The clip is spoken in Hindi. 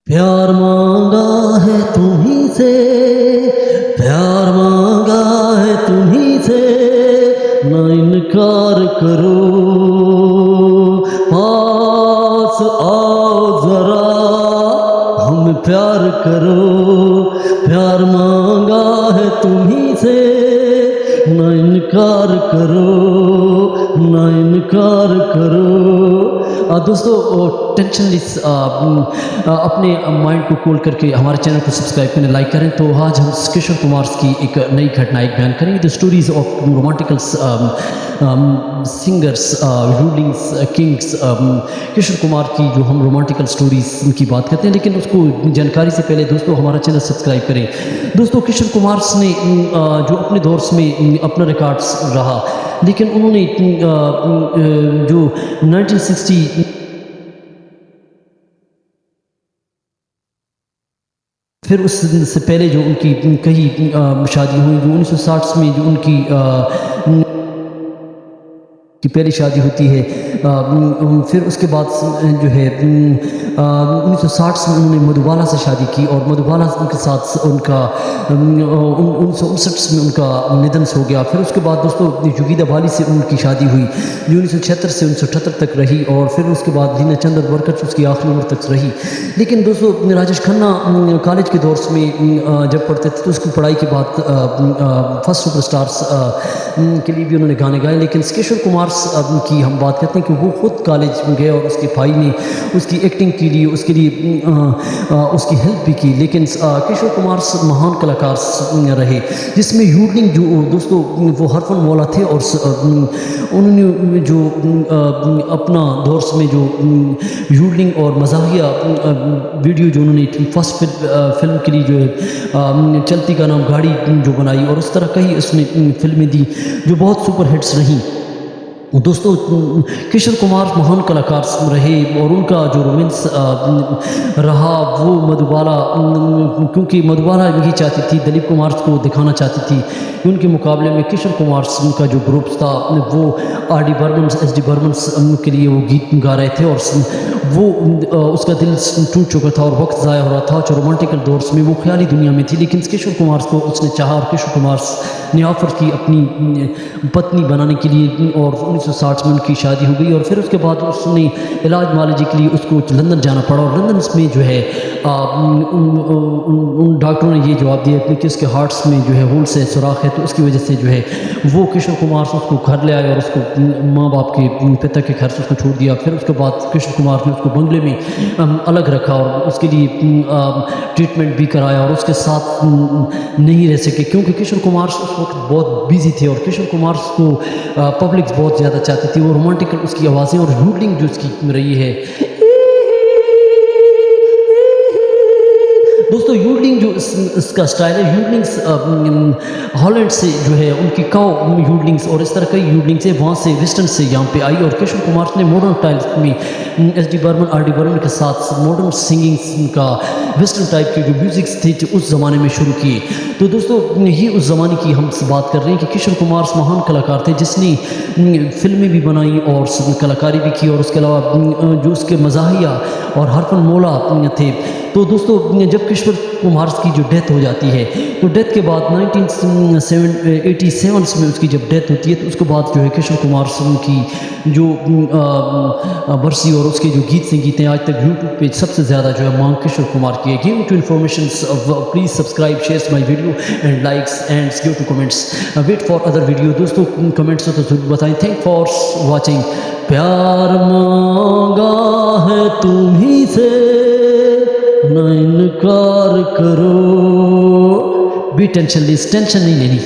प्यार मांगा है तुम्हीं से, प्यार मांगा है तुम्हीं से, ना इनकार करो, पास आओ जरा हम प्यार करो। प्यार मांगा है तुम्हीं से, ना इनकार करो, ना इनकार करो। दोस्तों टेंशन लेस अपने माइंड को कूल करके हमारे चैनल को सब्सक्राइब करें, लाइक करें। तो आज हम किशोर कुमार की एक नई घटना एक बयान करेंगे, the stories of romantical singers, rulings, kings. Kishore Kumar की जो हम रोमांटिकल स्टोरीज की बात करते हैं, लेकिन उसको जानकारी से पहले दोस्तों हमारा चैनल सब्सक्राइब करें। दोस्तों किशोर कुमार ने जो अपने दौर में अपना रिकॉर्ड्स रहा, लेकिन उन्होंने जो 1960 फिर उससे पहले जो उनकी कई शादी हुई, जो 1960 में जो उनकी की पहली शादी होती है, फिर उसके बाद जो है 1960 में उन्होंने मधुबाला से शादी की, और मधुबाला के साथ उनका 1959 में उनका निधन हो गया। फिर उसके बाद दोस्तों युगीदा बाली से उनकी शादी हुई, जो 1976 से 1978 तक रही, और फिर उसके बाद लीना चंद और बरकत उसकी आखिरी उम्र तक रही। लेकिन दोस्तों राजेश खन्ना कॉलेज के दौर में जब पढ़ते थे तो उसकी पढ़ाई के बाद फर्स्ट सुपरस्टार्स के लिए भी उन्होंने गाने गाए। लेकिन किशोर कुमार की हम बात करते हैं कि वो खुद कॉलेज में गए और उसके भाई ने उसकी एक्टिंग के लिए उसके लिए उसकी हेल्प भी की। लेकिन किशोर कुमार महान कलाकार रहे, जिसमें यूडलिंग जो दोस्तों वो हरफन मौला थे, और उन्होंने जो अपना दौर में जो यूडलिंग और मज़ाहिया वीडियो जो उन्होंने फर्स्ट फिल्म के लिए जो है चलती का नाम गाड़ी जो बनाई, और उस तरह कई उसने फिल्में दी जो बहुत सुपर हिट्स रहीं। दोस्तों किशोर कुमार महान कलाकार रहे, और उनका जो रोमांस रहा वो मधुबाला, क्योंकि मधुबाला यही चाहती थी, दिलीप कुमार को दिखाना चाहती थी कि उनके मुकाबले में किशोर कुमार का जो ग्रुप था वो आर.डी. बर्मन, एस.डी. बर्मन के लिए वो गीत गा रहे थे, और वो उसका दिल टूट चुका था और वक्त ज़ाया हो रहा था। जो रोमांटिकल दौर में वो ख्याली दुनिया में थी, लेकिन किशोर कुमार को उसने चाहा, और किशोर कुमार ने ऑफर की अपनी पत्नी बनाने के लिए, और 1960 में उनकी शादी हो गई। और फिर उसके बाद उसने इलाज मालजी के लिए उसको लंदन जाना पड़ा, और लंदन में जो है उन डॉक्टरों ने ये जवाब दिया कि उसके हार्ट्स में जो है होल से सुराख है, तो उसकी वजह से जो है वो किशोर कुमार से उसको घर ले आए और उसको माँ बाप के पिता के घर से उसको छोड़ दिया। फिर उसके बाद किशोर कुमार ने उसको बंगले में अलग रखा और उसके लिए ट्रीटमेंट भी कराया, और उसके साथ नहीं रह सके क्योंकि किशोर कुमार उस वक्त बहुत बिजी थे, और किशोर कुमार को पब्लिक बहुत ज़्यादा चाहती थी। वो रोमांटिकल उसकी आवाज़ें और यूडलिंग जो उसकी रही है, दोस्तों यूडलिंग जो इसका स्टाइल है, यूडलिंग्स हॉलैंड से जो है उनकी काउ यूडलिंग्स और इस तरह कई यूडलिंग्स है, वहाँ से वेस्टर्न से यहाँ पे आई। और किशोर कुमार ने मॉडर्न टाइप में एस.डी. बर्मन, आर.डी. बर्मन के साथ मॉडर्न सिंगिंग का वेस्टर्न टाइप के जो म्यूज़िक्स थे जो उस ज़माने में शुरू किए। तो दोस्तों ये उस ज़माने की हम बात कर रहे हैं कि किशोर कुमार महान कलाकार थे, जिसने फिल्में भी बनाई और कलाकारी भी की, और उसके अलावा जो उसके मज़ाहिया और हरफन मौला थे। तो दोस्तों जब किशोर कुमार की जो डेथ हो जाती है, तो डेथ के बाद 1987 में उसकी जब डेथ होती है, तो उसके बाद जो है किशोर कुमार की जो बरसी और उसके जो गीत संगीत हैं आज तक यूट्यूब पे सबसे ज़्यादा जो है मांग किशोर कुमार की है। Give to information, please subscribe, share my video and likes and give to comments, wait for other video. दोस्तों कमेंट्स तो जरूर बताएं। Thank for watching. प्यार मांगा है तुम्हीं से, ना इनकार करो। बी टेंशन लेस, टेंशन नहीं लेनी।